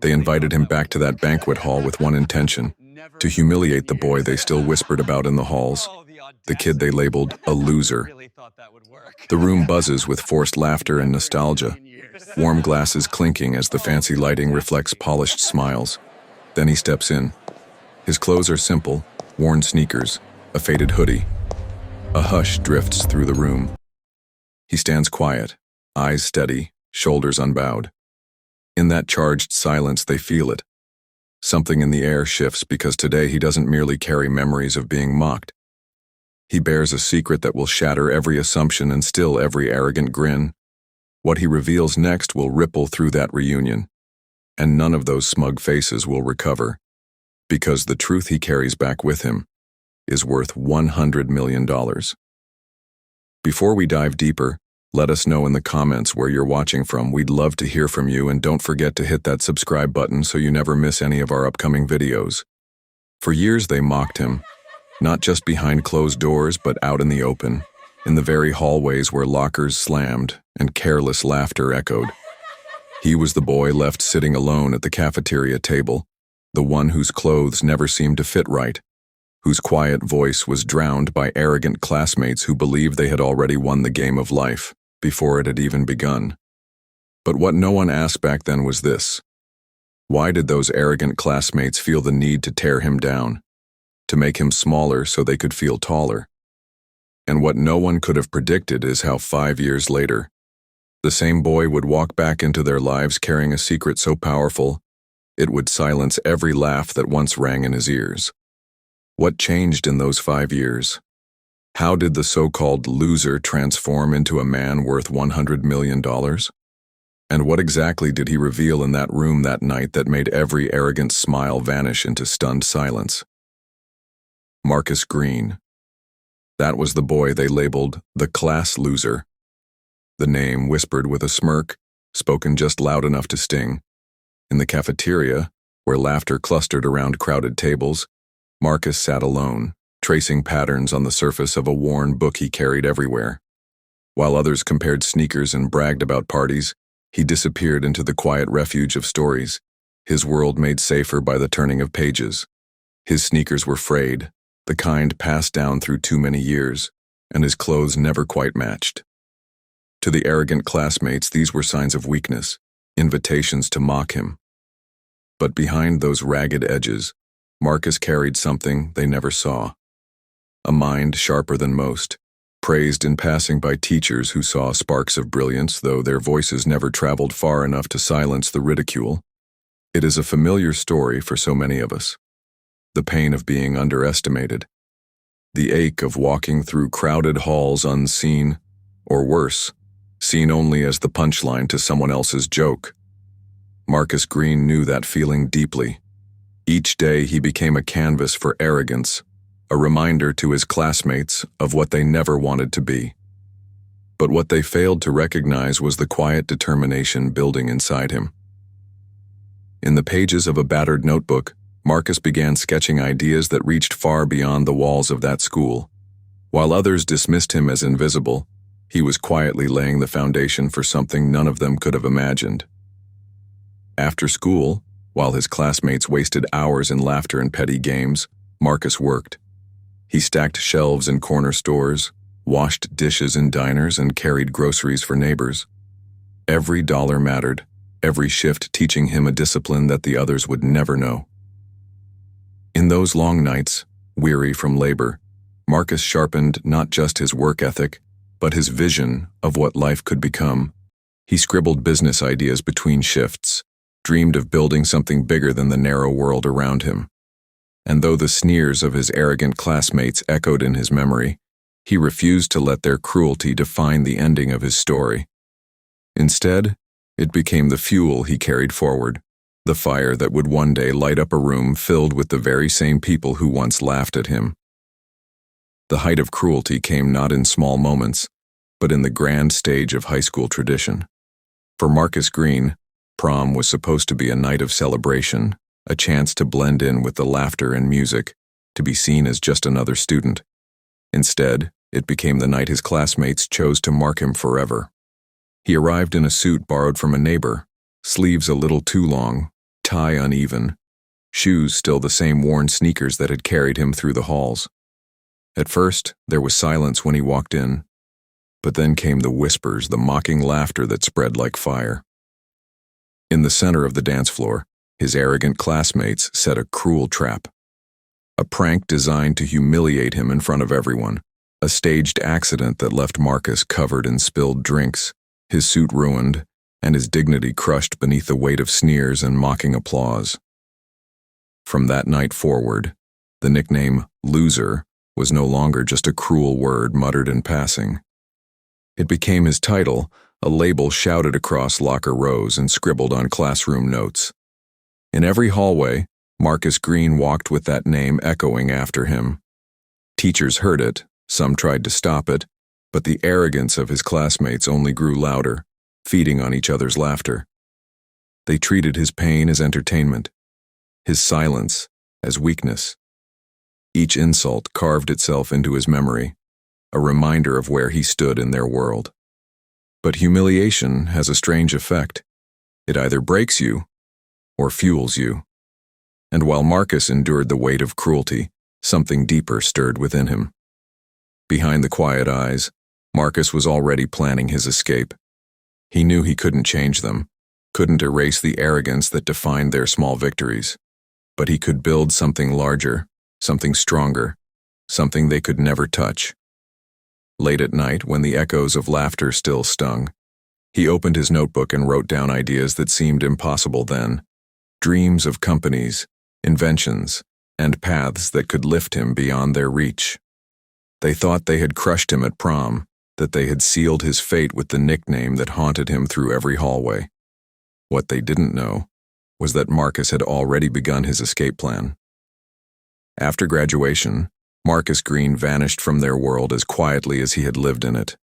They invited him back to that banquet hall with one intention: to humiliate the boy they still whispered about in the halls, the kid they labeled a loser. The room buzzes with forced laughter and nostalgia, warm glasses clinking as the fancy lighting reflects polished smiles. Then he steps in. His clothes are simple: worn sneakers, a faded hoodie. A hush drifts through the room. He stands quiet, eyes steady, shoulders unbowed. In that charged silence, they feel it. Something in the air shifts, because today he doesn't merely carry memories of being mocked. He bears a secret that will shatter every assumption and still every arrogant grin. What he reveals next will ripple through that reunion, and none of those smug faces will recover, because the truth he carries back with him is worth $100 million. Before we dive deeper, let us know in the comments where you're watching from. We'd love to hear from you, and don't forget to hit that subscribe button so you never miss any of our upcoming videos. For years they mocked him, not just behind closed doors but out in the open, in the very hallways where lockers slammed and careless laughter echoed. He was the boy left sitting alone at the cafeteria table, the one whose clothes never seemed to fit right, whose quiet voice was drowned by arrogant classmates who believed they had already won the game of life before it had even begun. But what no one asked back then was this: why did those arrogant classmates feel the need to tear him down, to make him smaller so they could feel taller? And what no one could have predicted is how 5 years later, the same boy would walk back into their lives carrying a secret so powerful, it would silence every laugh that once rang in his ears. What changed in those 5 years? How did the so-called loser transform into a man worth $100 million? And what exactly did he reveal in that room that night that made every arrogant smile vanish into stunned silence? Marcus Green. That was the boy they labeled the class loser. The name whispered with a smirk, spoken just loud enough to sting. In the cafeteria, where laughter clustered around crowded tables, Marcus sat alone, tracing patterns on the surface of a worn book he carried everywhere. While others compared sneakers and bragged about parties, he disappeared into the quiet refuge of stories, his world made safer by the turning of pages. His sneakers were frayed, the kind passed down through too many years, and his clothes never quite matched. To the arrogant classmates, these were signs of weakness, invitations to mock him. But behind those ragged edges, Marcus carried something they never saw. A mind sharper than most, praised in passing by teachers who saw sparks of brilliance, though their voices never traveled far enough to silence the ridicule. It is a familiar story for so many of us. The pain of being underestimated. The ache of walking through crowded halls unseen, or worse, seen only as the punchline to someone else's joke. Marcus Green knew that feeling deeply. Each day he became a canvas for arrogance, a reminder to his classmates of what they never wanted to be. But what they failed to recognize was the quiet determination building inside him. In the pages of a battered notebook, Marcus began sketching ideas that reached far beyond the walls of that school. While others dismissed him as invisible, he was quietly laying the foundation for something none of them could have imagined. After school, while his classmates wasted hours in laughter and petty games, Marcus worked. He stacked shelves in corner stores, washed dishes in diners, and carried groceries for neighbors. Every dollar mattered, every shift teaching him a discipline that the others would never know. In those long nights, weary from labor, Marcus sharpened not just his work ethic, but his vision of what life could become. He scribbled business ideas between shifts, dreamed of building something bigger than the narrow world around him. And though the sneers of his arrogant classmates echoed in his memory, he refused to let their cruelty define the ending of his story. Instead, it became the fuel he carried forward, the fire that would one day light up a room filled with the very same people who once laughed at him. The height of cruelty came not in small moments, but in the grand stage of high school tradition. For Marcus Green, prom was supposed to be a night of celebration, a chance to blend in with the laughter and music, to be seen as just another student. Instead, it became the night his classmates chose to mark him forever. He arrived in a suit borrowed from a neighbor, sleeves a little too long, tie uneven, shoes still the same worn sneakers that had carried him through the halls. At first, there was silence when he walked in, but then came the whispers, the mocking laughter that spread like fire. In the center of the dance floor, his arrogant classmates set a cruel trap. A prank designed to humiliate him in front of everyone. A staged accident that left Marcus covered in spilled drinks, his suit ruined, and his dignity crushed beneath the weight of sneers and mocking applause. From that night forward, the nickname loser was no longer just a cruel word muttered in passing. It became his title, a label shouted across locker rows and scribbled on classroom notes. In every hallway, Marcus Green walked with that name echoing after him. Teachers heard it, some tried to stop it, but the arrogance of his classmates only grew louder, feeding on each other's laughter. They treated his pain as entertainment, his silence as weakness. Each insult carved itself into his memory, a reminder of where he stood in their world. But humiliation has a strange effect. It either breaks you or fuels you. And while Marcus endured the weight of cruelty, something deeper stirred within him. Behind the quiet eyes, Marcus was already planning his escape. He knew he couldn't change them, couldn't erase the arrogance that defined their small victories. But he could build something larger, something stronger, something they could never touch. Late at night, when the echoes of laughter still stung, he opened his notebook and wrote down ideas that seemed impossible then. Dreams of companies, inventions, and paths that could lift him beyond their reach. They thought they had crushed him at prom, that they had sealed his fate with the nickname that haunted him through every hallway. What they didn't know was that Marcus had already begun his escape plan. After graduation, Marcus Green vanished from their world as quietly as he had lived in it.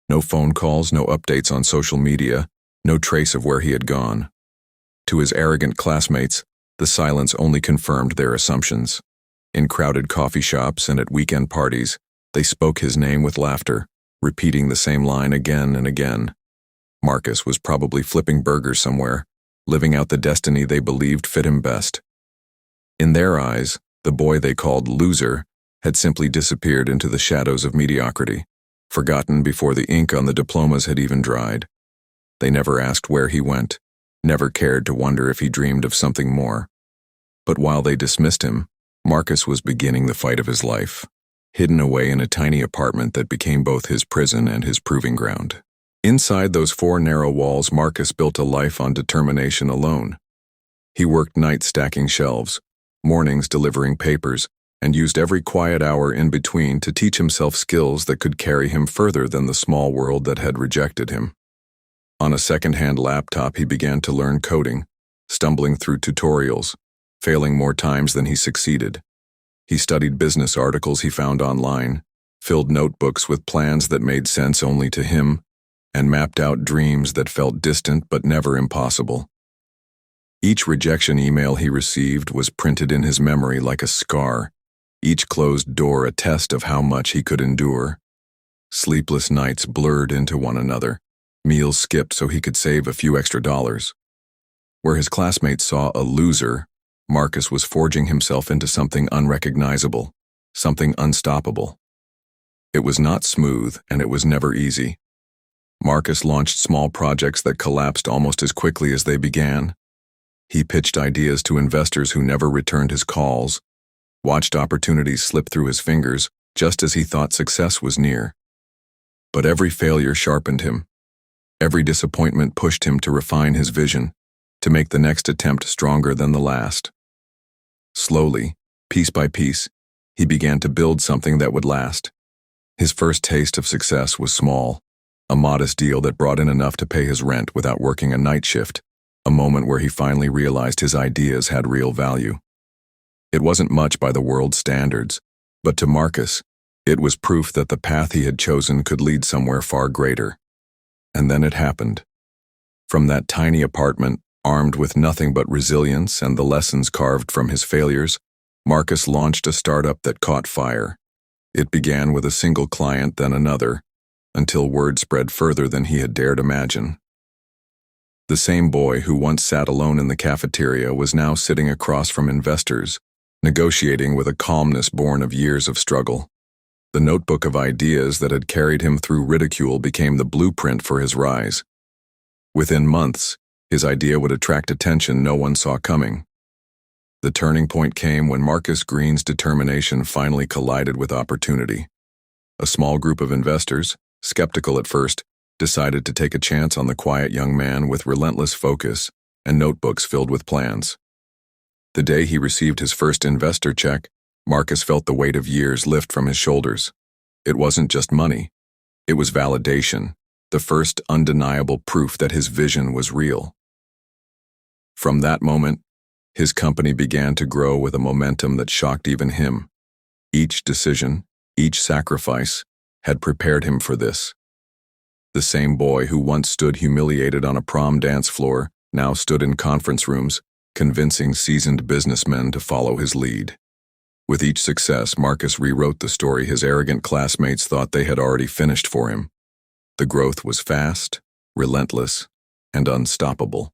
No phone calls, no updates on social media, no trace of where he had gone. To his arrogant classmates, the silence only confirmed their assumptions. In crowded coffee shops and at weekend parties, they spoke his name with laughter, repeating the same line again and again. Marcus was probably flipping burgers somewhere, living out the destiny they believed fit him best. In their eyes, the boy they called loser had simply disappeared into the shadows of mediocrity, forgotten before the ink on the diplomas had even dried. They never asked where he went, never cared to wonder if he dreamed of something more. But while they dismissed him, Marcus was beginning the fight of his life, hidden away in a tiny apartment that became both his prison and his proving ground. Inside those four narrow walls, Marcus built a life on determination alone. He worked nights stacking shelves, mornings delivering papers, and used every quiet hour in between to teach himself skills that could carry him further than the small world that had rejected him. On a second-hand laptop, he began to learn coding, stumbling through tutorials, failing more times than he succeeded. He studied business articles he found online, filled notebooks with plans that made sense only to him, and mapped out dreams that felt distant but never impossible. Each rejection email he received was printed in his memory like a scar, each closed door a test of how much he could endure. Sleepless nights blurred into one another, meals skipped so he could save a few extra dollars. Where his classmates saw a loser, Marcus was forging himself into something unrecognizable, something unstoppable. It was not smooth, and it was never easy. Marcus launched small projects that collapsed almost as quickly as they began. He pitched ideas to investors who never returned his calls, watched opportunities slip through his fingers just as he thought success was near. But every failure sharpened him. Every disappointment pushed him to refine his vision, to make the next attempt stronger than the last. Slowly, piece by piece, he began to build something that would last. His first taste of success was small, a modest deal that brought in enough to pay his rent without working a night shift, a moment where he finally realized his ideas had real value. It wasn't much by the world's standards, but to Marcus, it was proof that the path he had chosen could lead somewhere far greater. And then it happened. From that tiny apartment, armed with nothing but resilience and the lessons carved from his failures, Marcus launched a startup that caught fire. It began with a single client, then another, until word spread further than he had dared imagine. The same boy who once sat alone in the cafeteria was now sitting across from investors, negotiating with a calmness born of years of struggle. The notebook of ideas that had carried him through ridicule became the blueprint for his rise. Within months, his idea would attract attention no one saw coming. The turning point came when Marcus Green's determination finally collided with opportunity. A small group of investors, skeptical at first, decided to take a chance on the quiet young man with relentless focus and notebooks filled with plans. The day he received his first investor check, Marcus felt the weight of years lift from his shoulders. It wasn't just money. It was validation, the first undeniable proof that his vision was real. From that moment, his company began to grow with a momentum that shocked even him. Each decision, each sacrifice, had prepared him for this. The same boy who once stood humiliated on a prom dance floor now stood in conference rooms, convincing seasoned businessmen to follow his lead. With each success, Marcus rewrote the story his arrogant classmates thought they had already finished for him. The growth was fast, relentless, and unstoppable.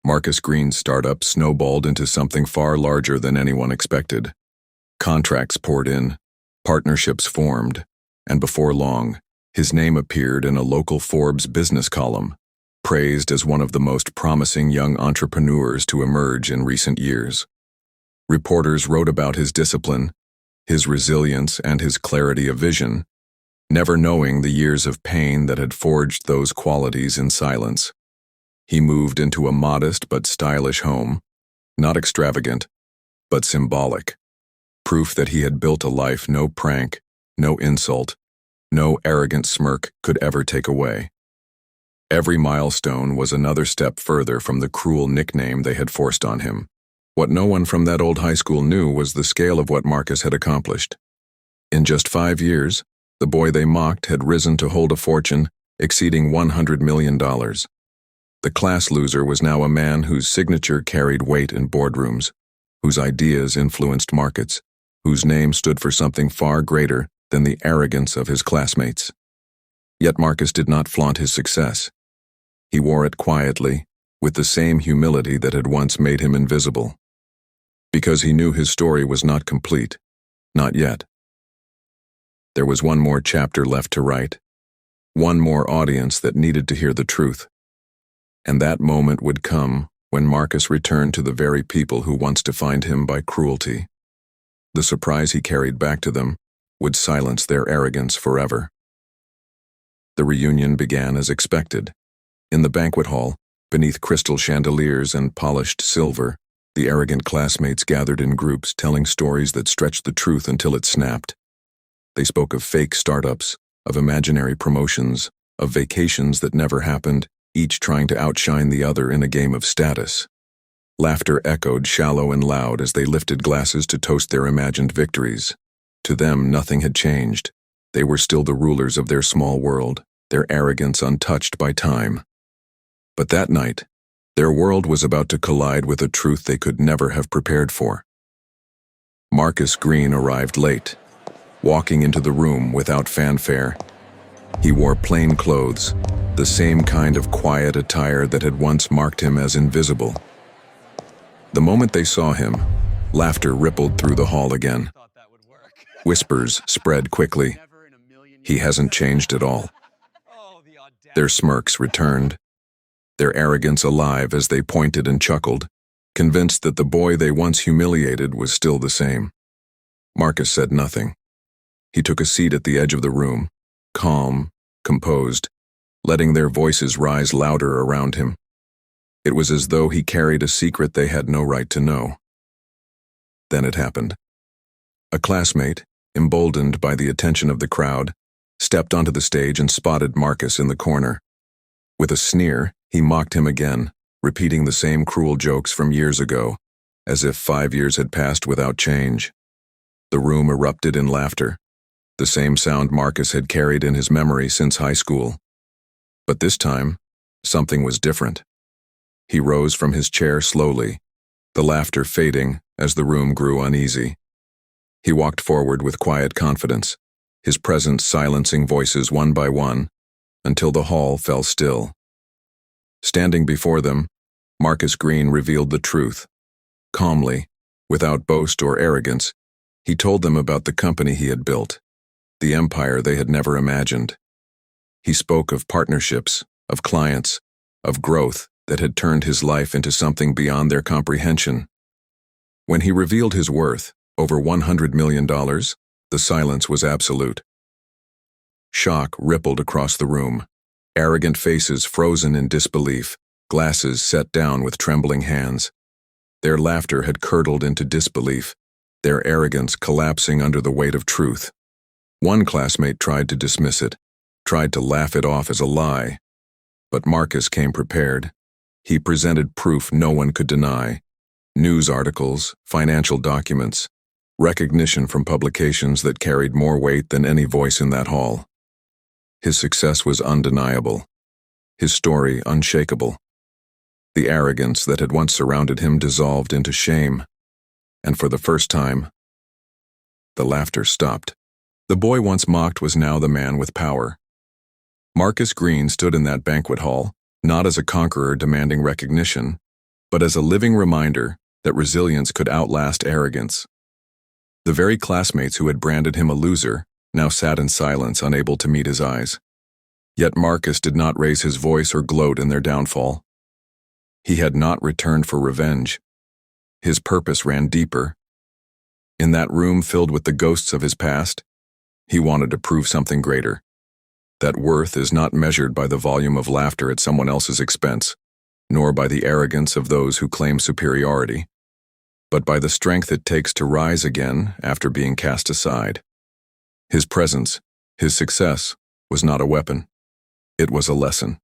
Marcus Green's startup snowballed into something far larger than anyone expected. Contracts poured in, partnerships formed, and before long, his name appeared in a local Forbes business column, praised as one of the most promising young entrepreneurs to emerge in recent years. Reporters wrote about his discipline, his resilience, and his clarity of vision, never knowing the years of pain that had forged those qualities in silence. He moved into a modest but stylish home, not extravagant, but symbolic, proof that he had built a life no prank, no insult, no arrogant smirk could ever take away. Every milestone was another step further from the cruel nickname they had forced on him. What no one from that old high school knew was the scale of what Marcus had accomplished. In just 5 years, the boy they mocked had risen to hold a fortune exceeding $100 million. The class loser was now a man whose signature carried weight in boardrooms, whose ideas influenced markets, whose name stood for something far greater than the arrogance of his classmates. Yet Marcus did not flaunt his success. He wore it quietly, with the same humility that had once made him invisible. Because he knew his story was not complete. Not yet. There was one more chapter left to write. One more audience that needed to hear the truth. And that moment would come when Marcus returned to the very people who once defined him by cruelty. The surprise he carried back to them would silence their arrogance forever. The reunion began as expected. In the banquet hall, beneath crystal chandeliers and polished silver, the arrogant classmates gathered in groups telling stories that stretched the truth until it snapped. They spoke of fake startups, of imaginary promotions, of vacations that never happened, each trying to outshine the other in a game of status. Laughter echoed shallow and loud as they lifted glasses to toast their imagined victories. To them, nothing had changed. They were still the rulers of their small world, their arrogance untouched by time. But that night, their world was about to collide with a truth they could never have prepared for. Marcus Green arrived late, walking into the room without fanfare. He wore plain clothes, the same kind of quiet attire that had once marked him as invisible. The moment they saw him, laughter rippled through the hall again. Whispers spread quickly. He hasn't changed at all. Their smirks returned, their arrogance alive as they pointed and chuckled, convinced that the boy they once humiliated was still the same. Marcus said nothing. He took a seat at the edge of the room, calm, composed, letting their voices rise louder around him. It was as though he carried a secret they had no right to know. Then it happened. A classmate, emboldened by the attention of the crowd, stepped onto the stage and spotted Marcus in the corner. With a sneer, he mocked him again, repeating the same cruel jokes from years ago, as if 5 years had passed without change. The room erupted in laughter, the same sound Marcus had carried in his memory since high school. But this time, something was different. He rose from his chair slowly, the laughter fading as the room grew uneasy. He walked forward with quiet confidence, his presence silencing voices one by one, until the hall fell still. Standing before them, Marcus Green revealed the truth. Calmly, without boast or arrogance, he told them about the company he had built, the empire they had never imagined. He spoke of partnerships, of clients, of growth that had turned his life into something beyond their comprehension. When he revealed his worth, over $100 million, the silence was absolute. Shock rippled across the room. Arrogant faces frozen in disbelief, glasses set down with trembling hands. Their laughter had curdled into disbelief, their arrogance collapsing under the weight of truth. One classmate tried to dismiss it, tried to laugh it off as a lie. But Marcus came prepared. He presented proof no one could deny. News articles, financial documents, recognition from publications that carried more weight than any voice in that hall. His success was undeniable. His story unshakable. The arrogance that had once surrounded him dissolved into shame. And for the first time, the laughter stopped. The boy once mocked was now the man with power. Marcus Green stood in that banquet hall, not as a conqueror demanding recognition, but as a living reminder that resilience could outlast arrogance. The very classmates who had branded him a loser now sat in silence, unable to meet his eyes. Yet Marcus did not raise his voice or gloat in their downfall. He had not returned for revenge. His purpose ran deeper. In that room filled with the ghosts of his past, he wanted to prove something greater. That worth is not measured by the volume of laughter at someone else's expense, nor by the arrogance of those who claim superiority, but by the strength it takes to rise again after being cast aside. His presence, his success, was not a weapon. It was a lesson.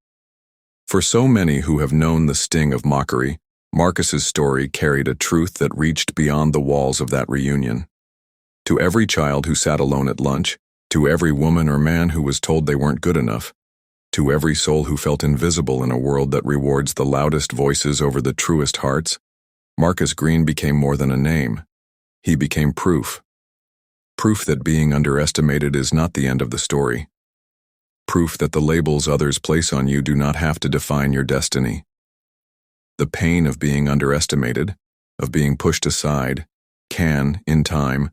For so many who have known the sting of mockery, Marcus's story carried a truth that reached beyond the walls of that reunion. To every child who sat alone at lunch, to every woman or man who was told they weren't good enough, to every soul who felt invisible in a world that rewards the loudest voices over the truest hearts, Marcus Green became more than a name. He became proof. Proof that being underestimated is not the end of the story. Proof that the labels others place on you do not have to define your destiny. The pain of being underestimated, of being pushed aside, can, in time,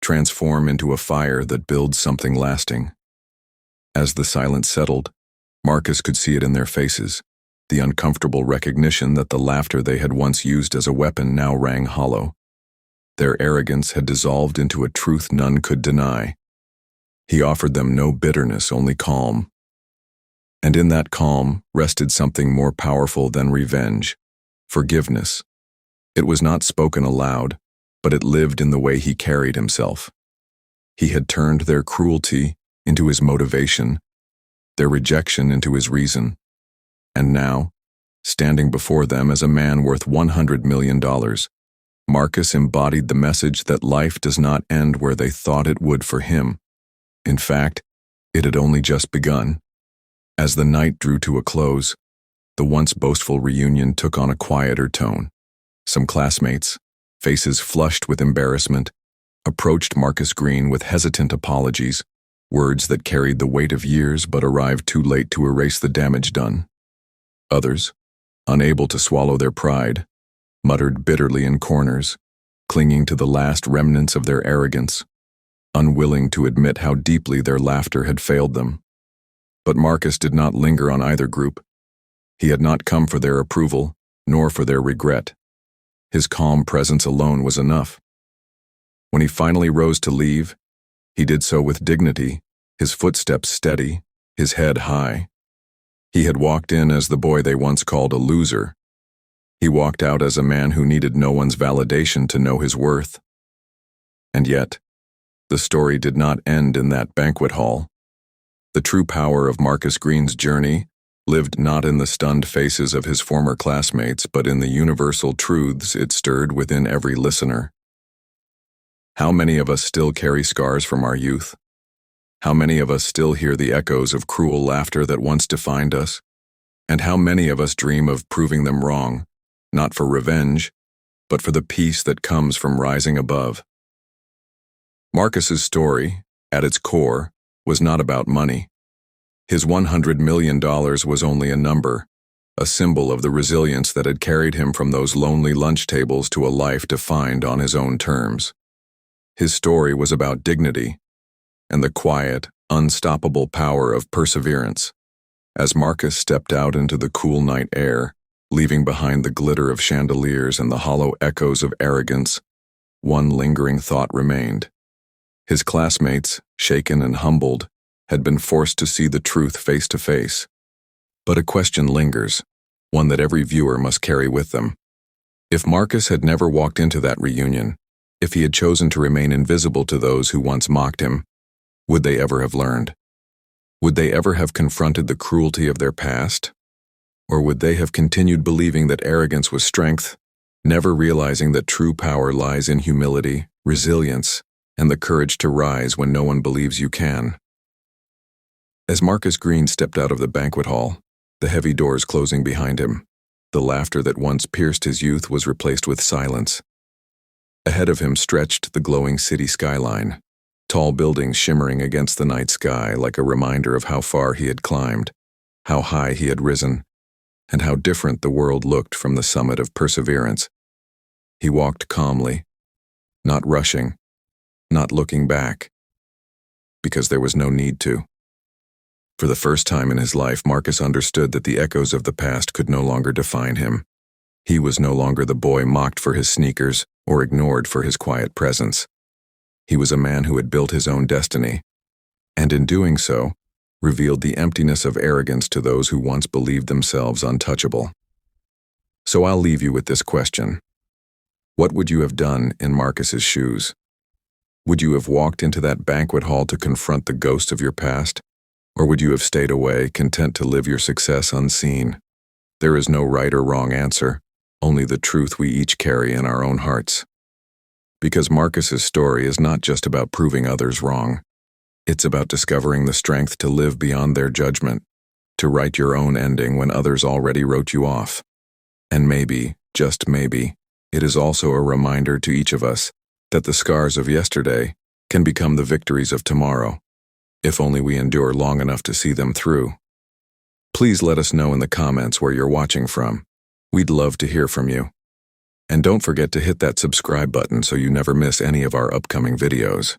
transform into a fire that builds something lasting. As the silence settled, Marcus could see it in their faces, the uncomfortable recognition that the laughter they had once used as a weapon now rang hollow. Their arrogance had dissolved into a truth none could deny. He offered them no bitterness, only calm. And in that calm rested something more powerful than revenge, forgiveness. It was not spoken aloud, but it lived in the way he carried himself. He had turned their cruelty into his motivation, their rejection into his reason. And now, standing before them as a man worth $100 million, Marcus embodied the message that life does not end where they thought it would for him. In fact, it had only just begun. As the night drew to a close, the once boastful reunion took on a quieter tone. Some classmates, faces flushed with embarrassment, approached Marcus Green with hesitant apologies, words that carried the weight of years but arrived too late to erase the damage done. Others, unable to swallow their pride, muttered bitterly in corners, clinging to the last remnants of their arrogance, unwilling to admit how deeply their laughter had failed them. But Marcus did not linger on either group. He had not come for their approval, nor for their regret. His calm presence alone was enough. When he finally rose to leave, he did so with dignity, his footsteps steady, his head high. He had walked in as the boy they once called a loser. He walked out as a man who needed no one's validation to know his worth. And yet, the story did not end in that banquet hall. The true power of Marcus Green's journey lived not in the stunned faces of his former classmates, but in the universal truths it stirred within every listener. How many of us still carry scars from our youth? How many of us still hear the echoes of cruel laughter that once defined us? And how many of us dream of proving them wrong, not for revenge, but for the peace that comes from rising above? Marcus's story, at its core, was not about money. His $100 million was only a number. a symbol of the resilience that had carried him from those lonely lunch tables to a life defined on his own terms. His story was about dignity and the quiet, unstoppable power of perseverance. As Marcus stepped out into the cool night air, leaving behind the glitter of chandeliers and the hollow echoes of arrogance, one lingering thought remained. His classmates, shaken and humbled, had been forced to see the truth face to face. But a question lingers, one that every viewer must carry with them. If Marcus had never walked into that reunion, if he had chosen to remain invisible to those who once mocked him, would they ever have learned? Would they ever have confronted the cruelty of their past? Or would they have continued believing that arrogance was strength, never realizing that true power lies in humility, resilience, and the courage to rise when no one believes you can? As Marcus Green stepped out of the banquet hall, the heavy doors closing behind him, the laughter that once pierced his youth was replaced with silence. Ahead of him stretched the glowing city skyline, tall buildings shimmering against the night sky like a reminder of how far he had climbed, how high he had risen, and how different the world looked from the summit of perseverance. He walked calmly, not rushing, not looking back, because there was no need to. For the first time in his life, Marcus understood that the echoes of the past could no longer define him. He was no longer the boy mocked for his sneakers or ignored for his quiet presence. He was a man who had built his own destiny, and in doing so, revealed the emptiness of arrogance to those who once believed themselves untouchable. So I'll leave you with this question. What would you have done in Marcus's shoes? Would you have walked into that banquet hall to confront the ghost of your past? Or would you have stayed away, content to live your success unseen? There is no right or wrong answer, only the truth we each carry in our own hearts. Because Marcus's story is not just about proving others wrong. It's about discovering the strength to live beyond their judgment, to write your own ending when others already wrote you off. And maybe, just maybe, it is also a reminder to each of us that the scars of yesterday can become the victories of tomorrow, if only we endure long enough to see them through. Please let us know in the comments where you're watching from. We'd love to hear from you. And don't forget to hit that subscribe button so you never miss any of our upcoming videos.